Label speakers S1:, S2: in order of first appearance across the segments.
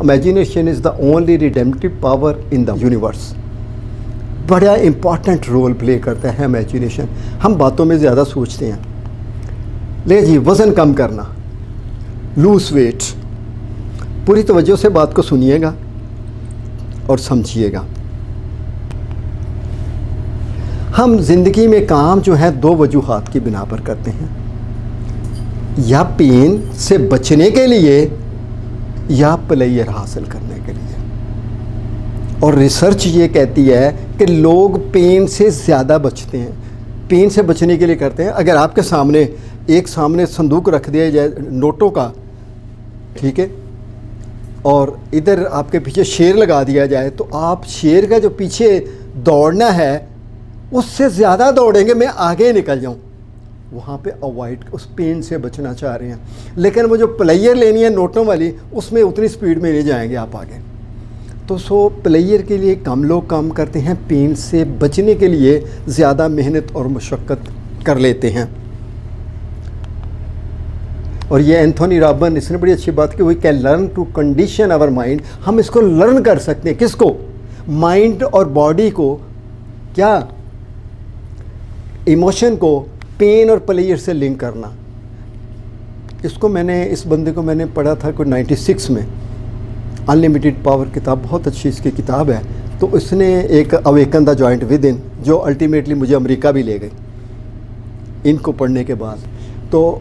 S1: Imagination is the only redemptive power in the universe. बड़ा important role play करता है imagination. हम बातों में ज़्यादा सोचते हैं। ले जी, वज़न कम करना, लूज वेट। पूरी तवज्जो से बात को सुनिएगा और समझिएगा। हम ज़िंदगी में काम जो है दो वजूहात की बिना पर करते हैं, या पेन से बचने के लिए या प्लेयर हासिल करने के लिए। और रिसर्च ये कहती है कि लोग पेन से ज़्यादा बचते हैं, पेन से बचने के लिए करते हैं। अगर आपके सामने सामने संदूक रख दिया जाए नोटों का, ठीक है, और इधर आपके पीछे शेर लगा दिया जाए, तो आप शेर का जो पीछे दौड़ना है उससे ज़्यादा दौड़ेंगे, मैं आगे निकल जाऊं। वहाँ पे अवॉइड, उस पेन से बचना चाह रहे हैं। लेकिन वो जो प्लेयर लेनी है नोटों वाली, उसमें उतनी स्पीड में नहीं जाएंगे आप आगे। तो सो प्लेयर के लिए कम लोग काम करते हैं, पेन से बचने के लिए ज़्यादा मेहनत और मशक्क़त कर लेते हैं। और ये एंथोनी रॉबिन, इसने बड़ी अच्छी बात की, we can learn to condition our mind. हम इसको लर्न कर सकते हैं। किसको? माइंड और बॉडी को, क्या, इमोशन को पेन और प्लेयर से लिंक करना। इसको मैंने, इस बंदे को मैंने पढ़ा था कोई 96 में, अनलिमिटेड पावर किताब, बहुत अच्छी इसकी किताब है। तो इसने एक awaken the joint with in, जो अल्टीमेटली मुझे अमेरिका भी ले गई इनको पढ़ने के बाद। तो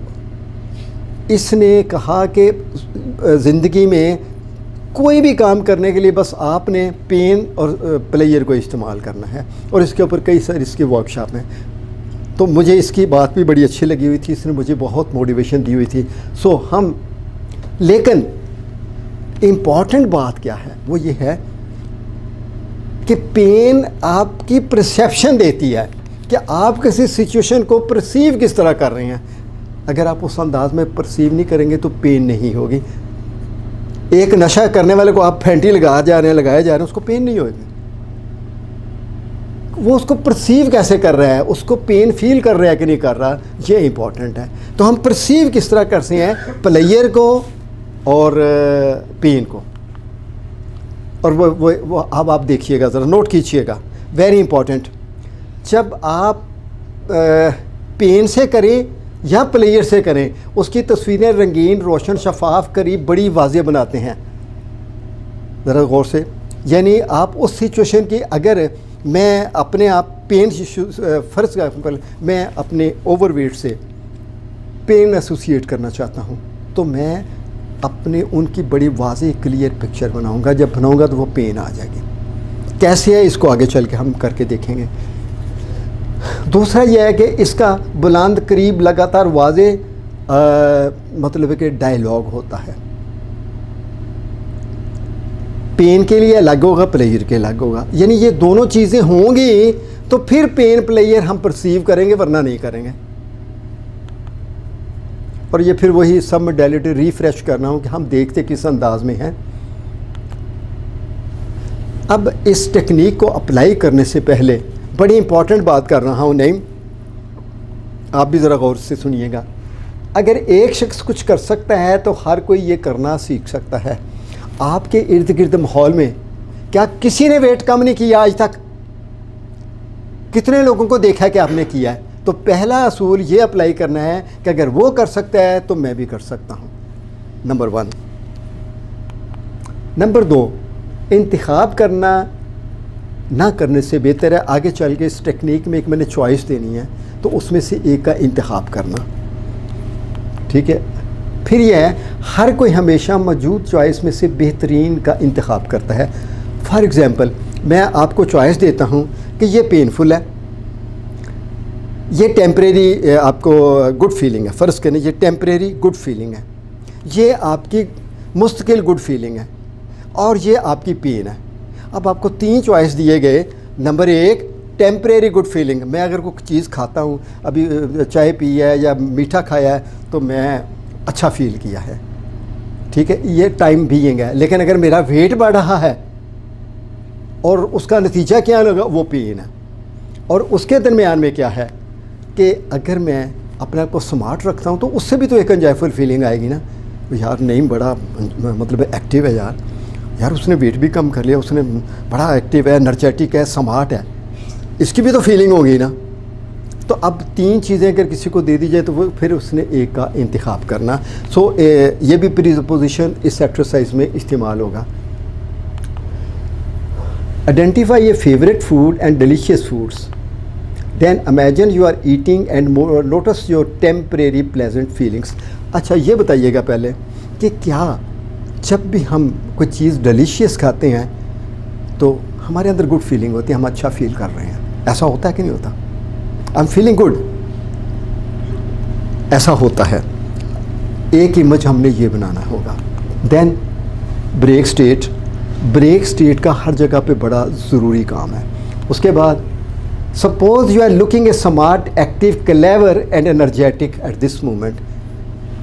S1: इसने कहा कि ज़िंदगी में कोई भी काम करने के लिए बस आपने पेन और प्लेयर को इस्तेमाल करना है। और इसके ऊपर कई सारी इसकी वर्कशॉप हैं। तो मुझे इसकी बात भी बड़ी अच्छी लगी हुई थी, इसने मुझे बहुत मोटिवेशन दी हुई थी। सो हम, लेकिन इम्पॉर्टेंट बात क्या है, वो ये है कि पेन आपकी परसेप्शन देती है कि आप किसी सिचुएशन को परसीव किस तरह कर रहे हैं। अगर आप उस अंदाज में परसीव नहीं करेंगे तो पेन नहीं होगी। एक नशा करने वाले को आप फैंटी लगाए जा रहे हैं, उसको पेन नहीं होगी। वो उसको परसीव कैसे कर रहा है, उसको पेन फील कर रहा है कि नहीं कर रहा, ये इंपॉर्टेंट है। तो हम परसीव किस तरह करते हैं प्लेयर को और पेन को। और वो अब आप देखिएगा, ज़रा नोट कीजिएगा, वेरी इंपॉर्टेंट। जब आप पेन से करें या प्लेयर से करें, उसकी तस्वीरें रंगीन, रोशन, शफाफ, करीब, बड़ी वाज़ेह बनाते हैं। ज़रा गौर से, यानी आप उस सिचुएशन की, अगर मैं अपने आप पेन, फ़र्ज़ का मैं अपने ओवरवेट से पेन एसोसिएट करना चाहता हूँ, तो मैं अपने उनकी बड़ी वाज़ेह क्लियर पिक्चर बनाऊँगा। जब बनाऊँगा तो वो पेन आ जाएगी। कैसे है, इसको आगे चल के हम करके देखेंगे। दूसरा यह है कि इसका बुलंद, करीब, लगातार, वाज़ेह मतलब है कि डायलॉग होता है। पेन के लिए अलग होगा, प्लेयर के अलग होगा। यानी ये दोनों चीज़ें होंगी तो फिर पेन प्लेयर हम परसीव करेंगे, वरना नहीं करेंगे। और ये फिर वही सब मोडेलिटी रिफ्रेश करना हो कि हम देखते किस अंदाज में हैं। अब इस टेक्निक को अप्लाई करने से पहले बड़ी इंपॉर्टेंट बात कर रहा हूँ, नहीं, आप भी ज़रा गौर से सुनिएगा। अगर एक शख्स कुछ कर सकता है तो हर कोई ये करना सीख सकता है। आपके इर्द गिर्द माहौल में क्या किसी ने वेट कम नहीं किया आज तक? कितने लोगों को देखा है कि आपने किया है? तो पहला असूल ये अप्लाई करना है कि अगर वो कर सकता है तो मैं भी कर सकता हूँ, नंबर 1। नंबर 2, इंतखाब करना ना करने से बेहतर है आगे चल के इस टेक्निक में एक मैंने चॉइस देनी है, तो उसमें से एक का इंतखाब करना, ठीक है। फिर यह है, हर कोई हमेशा मौजूद चॉइस में से बेहतरीन का इंतखाब करता है। फॉर एग्ज़ाम्पल, मैं आपको चॉइस देता हूँ कि ये पेनफुल है, ये टेम्परेरी आपको गुड फीलिंग है, फ़र्ज़ करें ये टेम्परेरी गुड फीलिंग है, ये आपकी मुस्तकिल गुड फीलिंग है, और ये आपकी पेन है। अब आपको 3 चॉइस दिए गए। नंबर 1, टेम्परेरी गुड फीलिंग, मैं अगर कोई चीज़ खाता हूँ, अभी चाय पी है या मीठा खाया है तो मैं अच्छा फील किया है, ठीक है, ये टाइम बीइंग है। लेकिन अगर मेरा वेट बढ़ रहा है और उसका नतीजा क्या लगा, वो पेन है। और उसके दरमियान में क्या है कि अगर मैं अपने आप को स्मार्ट रखता हूँ तो उससे भी तो एक एंजॉयफुल फीलिंग आएगी ना, यार नहीं बड़ा मतलब एक्टिव है यार। यार उसने वेट भी कम कर लिया, उसने बड़ा एक्टिव है, एनर्जेटिक है, स्मार्ट है, इसकी भी तो फीलिंग होगी ना। तो अब 3 चीज़ें अगर किसी को दे दी जाए तो वो फिर उसने एक का इंतखाब करना। सो ये भी प्रीसपोजिशन इस एक्सरसाइज में इस्तेमाल होगा। Identify a favourite food and delicious foods, then imagine you are eating and notice your temporary pleasant feelings. अच्छा ये बताइएगा पहले कि क्या जब भी हम कोई चीज़ डिलीशियस खाते हैं तो हमारे अंदर गुड फीलिंग होती है, हम अच्छा फील कर रहे हैं, ऐसा होता है कि नहीं होता? आई एम फीलिंग गुड, ऐसा होता है। एक इमेज हमने ये बनाना होगा। Then break state, break state का हर जगह पे बड़ा ज़रूरी काम है। उसके बाद suppose you are looking a smart, active, clever and energetic at this moment.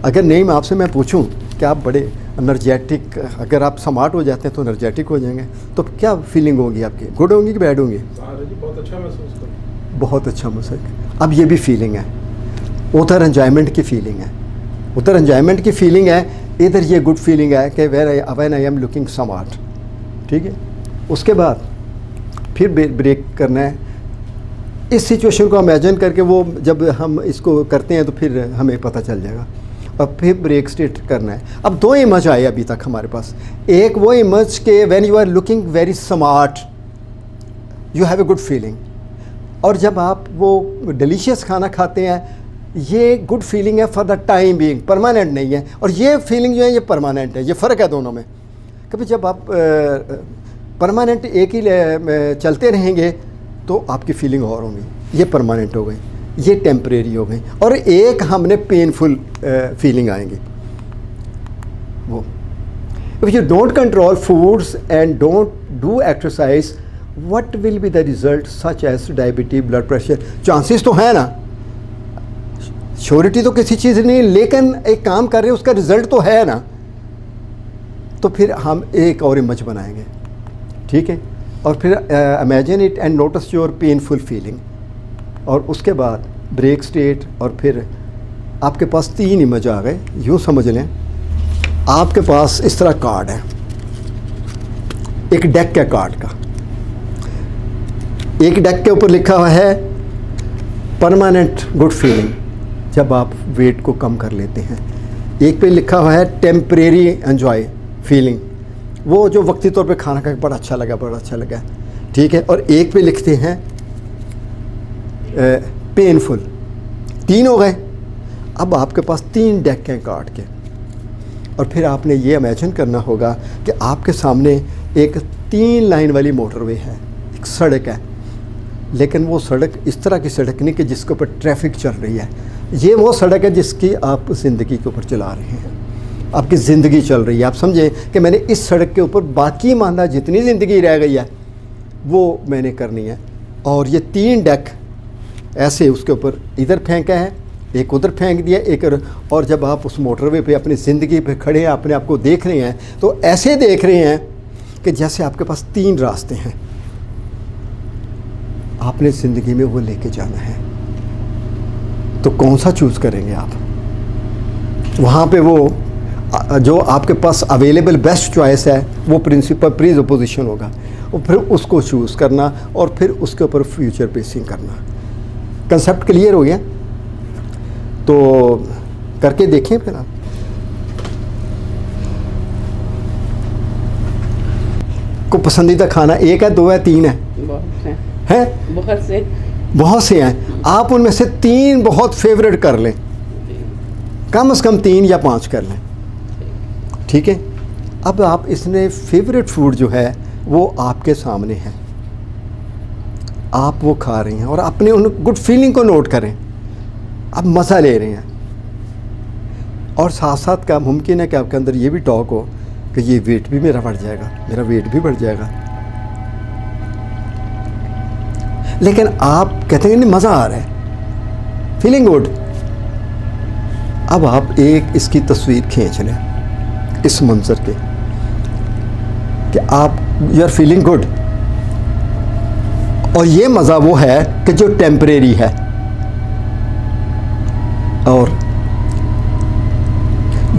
S1: अगर नहीं मैं आपसे मैं पूछूं कि आप बड़े एनर्जेटिक, अगर आप स्मार्ट हो जाते हैं तो एनर्जेटिक हो जाएंगे, तो क्या फीलिंग होगी आपकी? गुड होंगी कि बैड होंगी?
S2: बहुत अच्छा महसूस कर,
S1: बहुत अच्छा महसूस। अब ये भी फीलिंग है, उधर एंजॉयमेंट की फीलिंग है, उधर एंजॉयमेंट की फीलिंग है, इधर ये गुड फीलिंग है कि when I am looking smart. ठीक है, उसके बाद फिर ब्रेक करना है। इस सिचुएशन को इमेजिन करके वो जब हम इसको करते हैं तो फिर हमें पता चल जाएगा। और फिर ब्रेक स्टेट करना है। अब 2 इमेज आए अभी तक हमारे पास। एक वो इमेज के when you are looking very smart, you have a good feeling, और जब आप वो डिलीशियस खाना खाते हैं ये गुड फीलिंग है for the time being, permanent नहीं है। और ये फीलिंग जो है ये परमानेंट है, ये फ़र्क है दोनों में। कभी जब आप परमानेंट एक ही चलते रहेंगे तो आपकी फीलिंग और होंगी, ये परमानेंट हो गई, ये टेम्परेरी हो गई, और एक हमने पेनफुल फीलिंग आएंगी वो। If you don't control foods and don't do exercise, what will be the result such as diabetes, blood pressure? Chances तो है ना, श्योरिटी तो किसी चीज़ नहीं, लेकिन एक काम कर रहे हैं उसका रिजल्ट तो है ना। तो फिर हम एक और इमेज बनाएंगे, ठीक है, और फिर imagine it and notice your painful feeling, और उसके बाद ब्रेक स्टेट, और फिर आपके पास 3 इमेज आ गए। यूँ समझ लें आपके पास इस तरह कार्ड है, एक डेक है कार्ड का, एक डेक के ऊपर लिखा हुआ है परमानेंट गुड फीलिंग जब आप वेट को कम कर लेते हैं, एक पे लिखा हुआ है टेम्परेरी एंजॉय फीलिंग, वो जो वक्ती तौर पे खाना खा के बड़ा अच्छा लगा, बड़ा अच्छा लगा, ठीक है, और एक पे लिखते हैं पेनफुल। 3 हो गए। अब आपके पास 3 डेक हैं कार्ड के, और फिर आपने ये इमेजिन करना होगा कि आपके सामने एक 3 लाइन वाली मोटरवे है, एक सड़क है, लेकिन वो सड़क इस तरह की सड़क नहीं कि जिसके ऊपर ट्रैफिक चल रही है, ये वो सड़क है जिसकी आप ज़िंदगी के ऊपर चला रहे हैं, आपकी ज़िंदगी चल रही है। आप समझे कि मैंने इस सड़क के ऊपर बाकी मानना जितनी ज़िंदगी रह गई है वो मैंने करनी है, और ये 3 डेक ऐसे उसके ऊपर इधर फेंका है, एक उधर फेंक दिया, एक, और जब आप उस मोटरवे पे अपनी ज़िंदगी पे खड़े हैं, अपने आप को देख रहे हैं, तो ऐसे देख रहे हैं कि जैसे आपके पास 3 रास्ते हैं, आपने ज़िंदगी में वो लेके जाना है, तो कौन सा चूज़ करेंगे आप? वहाँ पे वो जो आपके पास अवेलेबल बेस्ट चॉइस है वो प्रिंसिपल प्रीसपोजिशन होगा, और फिर उसको चूज़ करना, और फिर उसके ऊपर फ्यूचर बेसिंग करना। कंसेप्ट क्लियर हो गया? तो करके देखें फिर आप। को पसंदीदा खाना 1 है, 2 है, 3 है? बहुत से हैं। आप उनमें से 3 बहुत फेवरेट कर लें, कम से कम 3 या 5 कर लें, ठीक है। अब आप इसने फेवरेट फूड जो है वो आपके सामने है, आप वो खा रहे हैं, और अपने उन गुड फीलिंग को नोट करें, आप मज़ा ले रहे हैं, और साथ साथ क्या मुमकिन है कि आपके अंदर ये भी टॉक हो कि ये वेट भी मेरा बढ़ जाएगा, मेरा वेट भी बढ़ जाएगा, लेकिन आप कहते हैं नहीं मज़ा आ रहा है, फीलिंग गुड। अब आप एक इसकी तस्वीर खींच लें इस मंजर के कि आप यू आर फीलिंग गुड, और ये मज़ा वो है कि जो टेम्परेरी है, और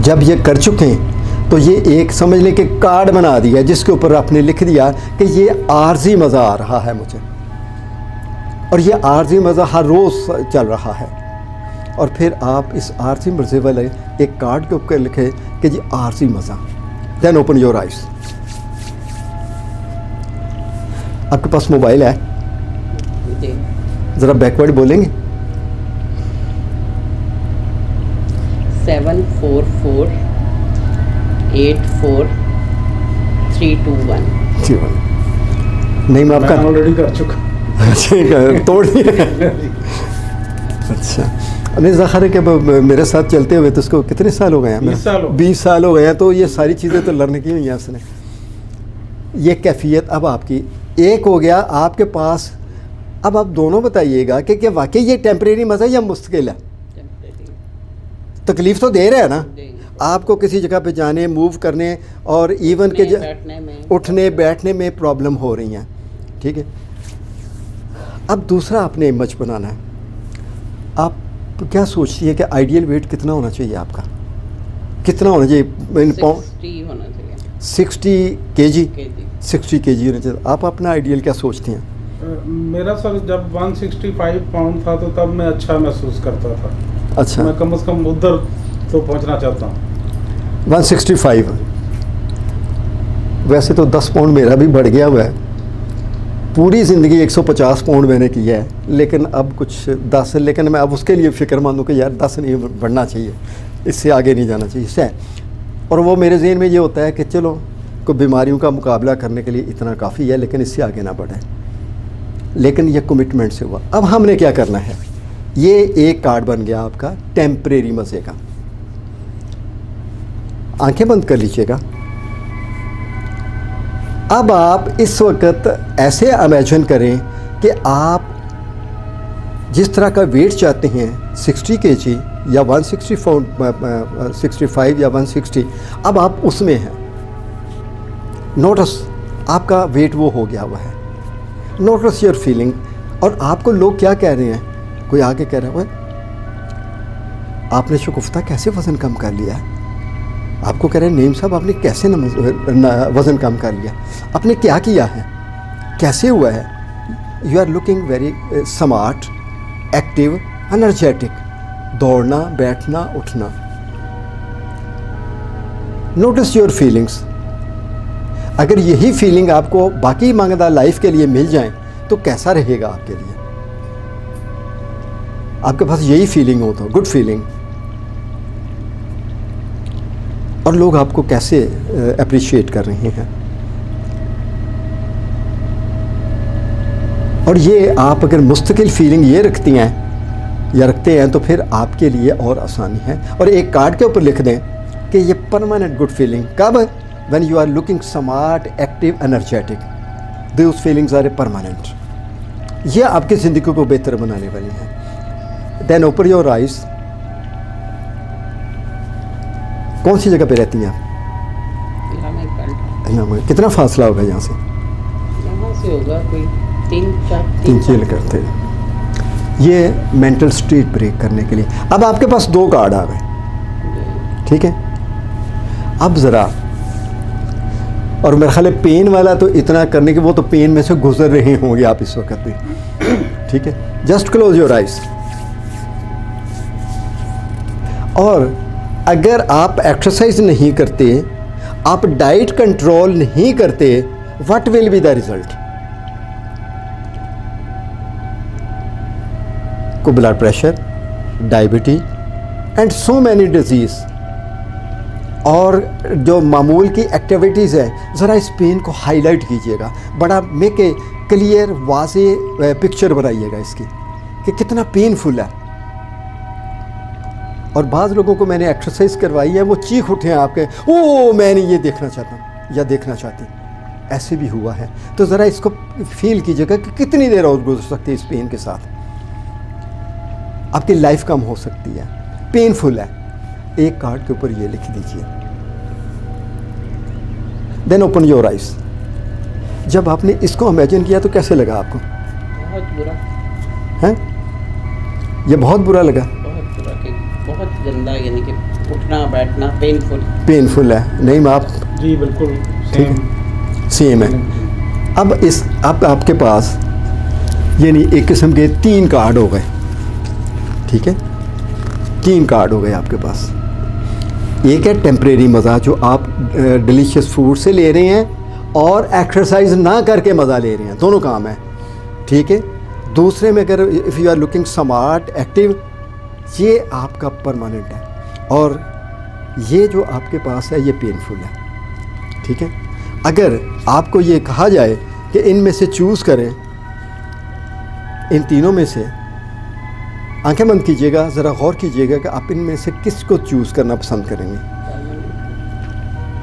S1: जब ये कर चुके हैं तो ये एक समझ लें कि कार्ड बना दिया जिसके ऊपर आपने लिख दिया कि ये आर्जी मज़ा आ रहा है मुझे, और ये आर्जी मज़ा हर रोज़ चल रहा है। और फिर आप इस आर्जी मज़े वाले एक कार्ड के ऊपर लिखे कि जी आर्जी मज़ा। Then open your eyes. आपके पास मोबाइल है? ज़रा बैकवर्ड बोलेंगे।
S3: 74484321।
S1: नहीं मैं आपका
S2: ऑलरेडी कर चुका।
S1: तोड़ दिया। अच्छा, नहीं ज़ाहिर है कि मेरे साथ चलते हुए तो उसको कितने साल हो गए हैं?
S2: 20 साल हो गए।
S1: 20 साल हो गए हैं, तो ये सारी चीज़ें तो लर्न की हुई हैं उसने। ये कैफियत अब आपकी एक हो गया आपके पास। अब आप दोनों बताइएगा कि क्या वाकई ये टेम्परेरी मज़ा या मुश्किल है? तकलीफ़ तो दे रहा है ना आपको, किसी जगह पे जाने, मूव करने और इवन के उठने बैठने में प्रॉब्लम हो रही हैं, ठीक है। अब दूसरा आपने इमेज बनाना है। आप क्या सोचती है कि आइडियल वेट कितना होना चाहिए आपका? कितना होना चाहिए?
S3: 60 होना चाहिए।
S1: 60 kg 60 kg होना चाहिए। आप अपना आइडियल क्या सोचते हैं?
S2: मेरा सर जब 165 पाउंड था तो तब मैं अच्छा महसूस करता था।
S1: अच्छा,
S2: मैं कम से कम उधर तो पहुंचना चाहता हूँ।
S1: 165। वैसे तो 10 पाउंड मेरा भी बढ़ गया हुआ है। पूरी ज़िंदगी 150 पाउंड मैंने किया है, लेकिन अब कुछ 10, लेकिन मैं अब उसके लिए फ़िक्रमंद हूँ कि यार 10 नहीं बढ़ना चाहिए, इससे आगे नहीं जाना चाहिए इससे। और वो मेरे ज़हन में ये होता है कि चलो कोई बीमारियों का मुकाबला करने के लिए इतना काफ़ी है, लेकिन इससे आगे ना बढ़े। लेकिन ये कमिटमेंट से हुआ। अब हमने क्या करना है? ये एक कार्ड बन गया आपका टेम्परेरी मज़े का। आंखें बंद कर लीजिएगा। अब आप इस वक्त ऐसे इमेजिन करें कि आप जिस तरह का वेट चाहते हैं 60 kg या 165 या 160, अब आप उसमें हैं। नोटिस आपका वेट वो हो गया हुआ है। Notice your feeling. और आपको लोग क्या कह रहे हैं? कोई आके कह रहा है आपने शगुफ्ता कैसे वज़न कम कर लिया है? आपको कह रहे हैं नईम साहब आपने कैसे वज़न कम कर लिया? आपने क्या किया है? कैसे हुआ है? You are looking very smart, active, energetic. दौड़ना, बैठना, उठना। Notice your feelings. अगर यही फीलिंग आपको बाकी मांगदा लाइफ के लिए मिल जाए तो कैसा रहेगा आपके लिए? आपके पास यही फीलिंग हो तो गुड फीलिंग, और लोग आपको कैसे अप्रिशिएट कर रहे हैं। और ये आप अगर मुस्तकिल फीलिंग ये रखती हैं या रखते हैं तो फिर आपके लिए और आसानी है। और एक कार्ड के ऊपर लिख दें कि ये परमानेंट गुड फीलिंग कब? When you are looking smart, active, energetic, those feelings are permanent. ये आपकी ज़िंदगी को बेहतर बनाने वाली हैं। Then open your eyes. कौन सी जगह पे रहती हैं आप? कितना फासला होगा यहाँ से?
S3: यहाँ से होगा कोई 3-4
S1: करते हैं। ये मेंटल स्टेट ब्रेक करने के लिए। अब आपके पास 2 कार्ड आ गए, ठीक है। अब ज़रा, और मेरा ख्याल है पेन वाला तो इतना करने के, वो तो पेन में से गुजर रहे होंगे आप इस वक्त भी, ठीक है। Just close your eyes. और अगर आप एक्सरसाइज नहीं करते, आप डाइट कंट्रोल नहीं करते, what will be the result? को blood pressure, diabetes and so many diseases. और जो मामूल की एक्टिविटीज़ है, ज़रा इस पेन को हाईलाइट कीजिएगा, बड़ा मेक ए क्लियर वाज़े पिक्चर बनाइएगा इसकी कि कितना पेनफुल है। और बाज़ लोगों को मैंने एक्सरसाइज करवाई है, वो चीख उठे हैं आपके, ओ मैंने ये देखना चाहता हूँ या देखना चाहती, ऐसे भी हुआ है। तो ज़रा इसको फील कीजिएगा कि कितनी देर और गुजर सकती है इस पेन के साथ। आपकी लाइफ कम हो सकती है, पेनफुल है। एक कार्ड के ऊपर ये लिख दीजिए। Then open your eyes. जब आपने इसको इमेजिन किया तो कैसे लगा आपको?
S3: बहुत बुरा
S1: हैं? ये बहुत बुरा लगा?
S3: बहुत बुरा, कि बहुत गंदा, यानी कि उठना बैठना
S1: पेनफुल है, नहीं आप
S2: जी बिल्कुल
S1: ठीक
S2: सेम।
S1: सेम है। अब आपके पास यानी एक किस्म के 3 कार्ड हो गए, ठीक है, 3 कार्ड हो गए आपके पास। एक है टेम्परेरी मज़ा जो आप डिलीशियस फूड से ले रहे हैं और एक्सरसाइज ना करके मज़ा ले रहे हैं, दोनों काम है, ठीक है। दूसरे में अगर if you are looking smart active, ये आपका परमानेंट है, और ये जो आपके पास है ये पेनफुल है, ठीक है। अगर आपको ये कहा जाए कि इनमें से चूज़ करें, इन तीनों में से आंखें बंद कीजिएगा, ज़रा गौर कीजिएगा कि आप इनमें से किस को चूज़ करना पसंद करेंगे।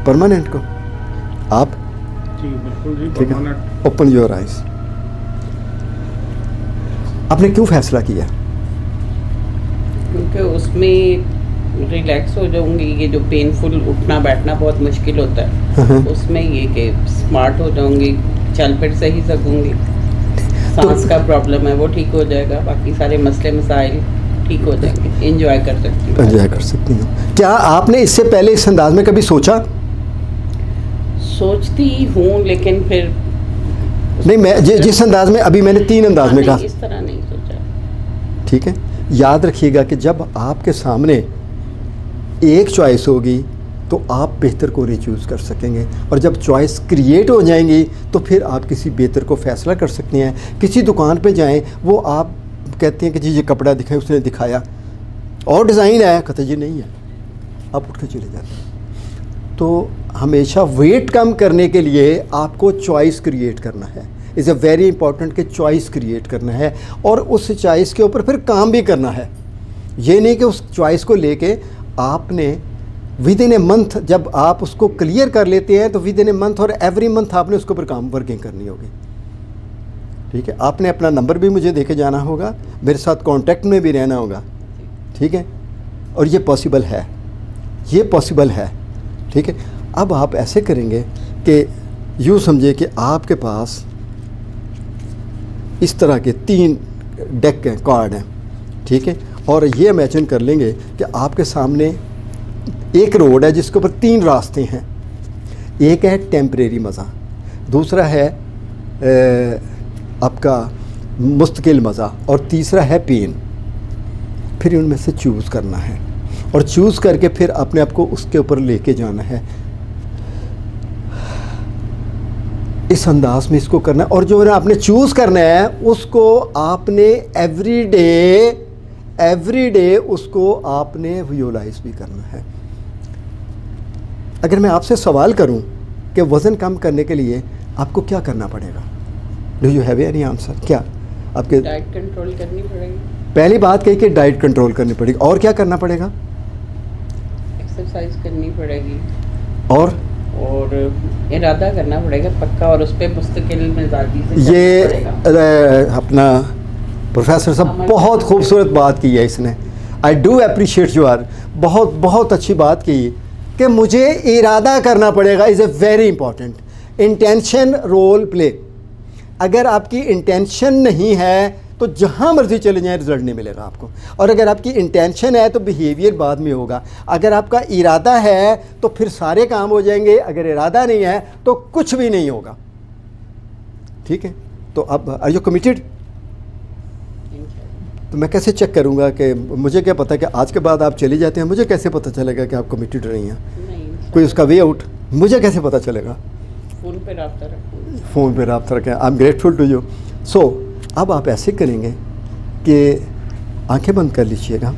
S1: परमानेंट को आप,
S2: जी बिल्कुल जी,
S1: ठीक है।
S2: परमानेंट।
S1: Open your eyes. आपने क्यों फैसला किया?
S3: क्योंकि उसमें रिलैक्स हो जाऊंगी। ये जो पेनफुल उठना बैठना बहुत मुश्किल होता है, उसमें ये कि स्मार्ट हो जाऊंगी, चल फिर सही सकूंगी। सांस का प्रॉब्लम है वो ठीक हो जाएगा, बाकी सारे मसले मसाइल ठीक हो जाएंगे, एंजॉय कर सकती हूँ।
S1: एंजॉय कर सकती हूँ। क्या आपने इससे पहले इस अंदाज में कभी सोचा?
S3: सोचती हूँ लेकिन फिर
S1: नहीं, मैं जिस अंदाज में अभी मैंने 3 अंदाज में
S3: नहीं,
S1: कहा,
S3: इस तरह नहीं सोचा।
S1: ठीक है। याद रखिएगा कि जब आपके सामने एक चॉइस होगी तो आप बेहतर को नहीं चूज़ कर सकेंगे, और जब चॉइस क्रिएट हो जाएंगी तो फिर आप किसी बेहतर को फैसला कर सकते हैं। किसी दुकान पे जाएं, वो आप कहते हैं कि जी ये कपड़ा दिखाएं, उसने दिखाया और डिज़ाइन है, कहते जी नहीं है, आप उठ के चले जाते हैं। तो हमेशा वेट कम करने के लिए आपको चॉइस क्रिएट करना है। इज़ अ वेरी इंपॉर्टेंट कि चॉइस क्रिएट करना है और उस चॉइस के ऊपर फिर काम भी करना है। ये नहीं कि उस चॉइस को लेके आपने विद इन ए मंथ, जब आप उसको क्लियर कर लेते हैं तो विद इन ए मंथ और एवरी मंथ आपने उसके ऊपर काम वर्किंग करनी होगी, ठीक है। आपने अपना नंबर भी मुझे देके जाना होगा, मेरे साथ कांटेक्ट में भी रहना होगा, ठीक है। और ये पॉसिबल है, ये पॉसिबल है, ठीक है। अब आप ऐसे करेंगे कि यूँ समझे कि आपके पास इस तरह के 3 डेक हैं, कार्ड हैं, ठीक है। और ये इमेजिन कर लेंगे कि आपके सामने एक रोड है जिसके ऊपर 3 रास्ते हैं। एक है टेम्परेरी मज़ा, दूसरा है आपका मुस्तकिल मज़ा, और तीसरा है पेन। फिर उनमें से चूज़ करना है और चूज़ करके फिर अपने आप को उसके ऊपर लेके जाना है। इस अंदाज में इसको करना है, और जो आपने चूज़ करना है उसको आपने एवरी डे उसको आपने विजुअलाइज भी करना है। अगर मैं आपसे सवाल करूं कि वज़न कम करने के लिए आपको क्या करना पड़ेगा, do you have any answer? क्या आपके
S3: डाइट कंट्रोल करनी पड़ेगी।
S1: पहली बात कही कि डाइट कंट्रोल करनी पड़ेगी, और क्या करना पड़ेगा?
S3: एक्सरसाइज करनी पड़ेगी
S1: और
S3: इरादा करना पड़ेगा पक्का, और उस पर मुस्तकिल मिजाजी से
S1: ये
S3: चलना पड़ेगा।
S1: अपना प्रोफेसर साहब बहुत खूबसूरत बात की है इसने। I do appreciate you are, बहुत बहुत अच्छी बात की कि मुझे इरादा करना पड़ेगा। Is a very important. Intention role play. अगर आपकी इंटेंशन नहीं है तो जहाँ मर्जी चले जाएं रिजल्ट नहीं मिलेगा आपको, और अगर आपकी इंटेंशन है तो बिहेवियर बाद में होगा। अगर आपका इरादा है तो फिर सारे काम हो जाएंगे, अगर इरादा नहीं है तो कुछ भी नहीं होगा, ठीक है। तो अब आर यू कमिटेड? तो मैं कैसे चेक करूँगा कि मुझे क्या पता कि आज के बाद आप चली जाते हैं, मुझे कैसे पता चलेगा कि आप कमिटेड रही हैं?
S3: नहीं,
S1: कोई उसका वे आउट मुझे कैसे पता चलेगा?
S3: फ़ोन पे रब्ता रखूँ।
S1: फ़ोन पे रब्ता रखें। I am grateful to you. So अब आप ऐसे करेंगे कि आंखें बंद कर लीजिएगा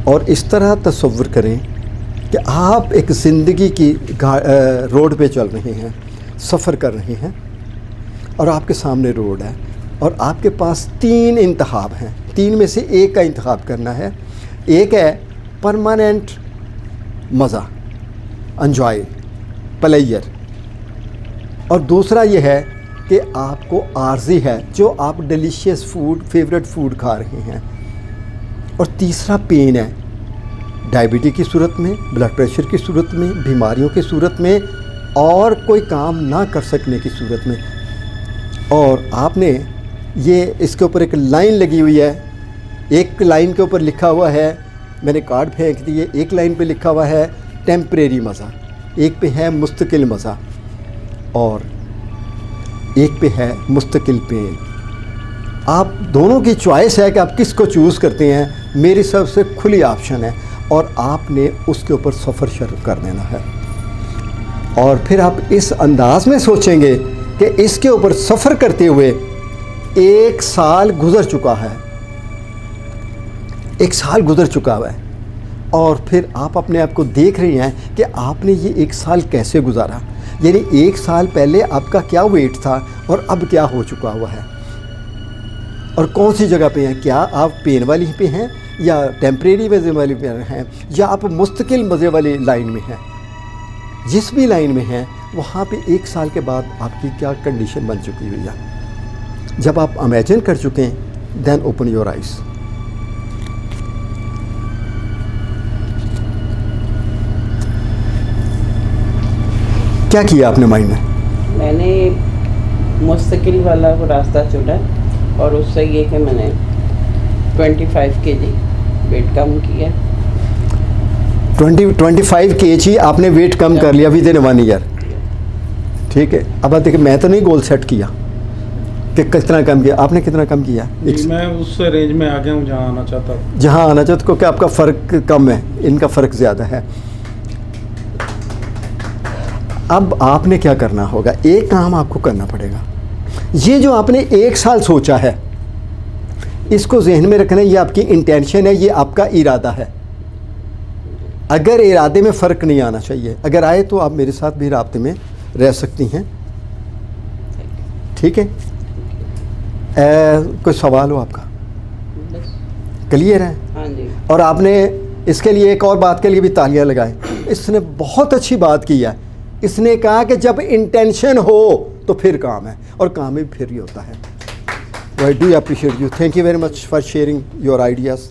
S1: और इस तरह तसव्वुर करें कि आप एक ज़िंदगी की रोड पे चल रहे हैं, सफ़र कर रहे हैं, और आपके सामने रोड है और आपके पास 3 इंतखाब हैं। 3 में से एक का इंतखाब करना है। एक है परमानेंट मज़ा, एंजॉय, प्लेजर, और दूसरा ये है कि आपको आर्जी है जो आप डिलीशियस फूड, फेवरेट फूड खा रहे हैं, और तीसरा पेन है डायबिटीज़ की सूरत में, ब्लड प्रेशर की सूरत में, बीमारियों की सूरत में, और कोई काम ना कर सकने की सूरत में। और आपने ये इसके ऊपर एक लाइन लगी हुई है, एक लाइन के ऊपर लिखा हुआ है मैंने कार्ड फेंक दिए। एक लाइन पे लिखा हुआ है टेम्परेरी मज़ा, एक पे है मुस्तकिल मज़ा और एक पे है मुस्तकिल पेन। आप दोनों की चॉइस है कि आप किस को चूज़ करते हैं। मेरी सबसे खुली ऑप्शन है और आपने उसके ऊपर सफ़र शुरू कर देना है। और फिर आप इस अंदाज में सोचेंगे कि इसके ऊपर सफ़र करते हुए 1 साल गुज़र चुका है, 1 साल गुज़र चुका हुआ है और फिर आप अपने आप को देख रहे हैं कि आपने ये 1 साल कैसे गुजारा। यानी 1 साल पहले आपका क्या वेट था और अब क्या हो चुका हुआ है और कौन सी जगह पे हैं। क्या आप पेन वाली पे हैं या टेम्परेरी मज़े वाली पे हैं या आप मुस्तकिल मज़े वाली लाइन में हैं। जिस भी लाइन में हैं वहाँ पे 1 साल के बाद आपकी क्या कंडीशन बन चुकी हुई है। जब आप इमेजिन कर चुके हैं देन ओपन योर आइज़। क्या किया आपने माइंड में?
S3: मैंने मुस्तकिल वाला वो रास्ता चुना और उससे ये कि मैंने 25 kg वेट कम किया।
S1: 25 kg आपने वेट कम कर लिया विद इन 1 ईयर। ठीक है, अब आप देखिए, मैं तो नहीं गोल सेट किया कि कितना कम किया। आपने कितना कम किया?
S2: मैं उस रेंज में आ गया हूँ जहाँ आना चाहता हूँ।
S1: जहाँ आना चाहते क्योंकि आपका फ़र्क कम है, इनका फ़र्क ज़्यादा है। अब आपने क्या करना होगा, एक काम आपको करना पड़ेगा। ये जो आपने 1 साल सोचा है इसको जहन में रखना है। ये आपकी इंटेंशन है, ये आपका इरादा है। अगर इरादे में फ़र्क नहीं आना चाहिए, अगर आए तो आप मेरे साथ भी राब्ते में रह सकती हैं। ठीक है, कोई सवाल हो आपका? क्लियर है?
S3: हाँ जी।
S1: और आपने इसके लिए एक और बात के लिए भी तालियां लगाएं। इसने बहुत अच्छी बात की है। इसने कहा कि जब इंटेंशन हो तो फिर काम है और काम भी फिर ही होता है। आई do appreciate you. Thank you very much for sharing your ideas.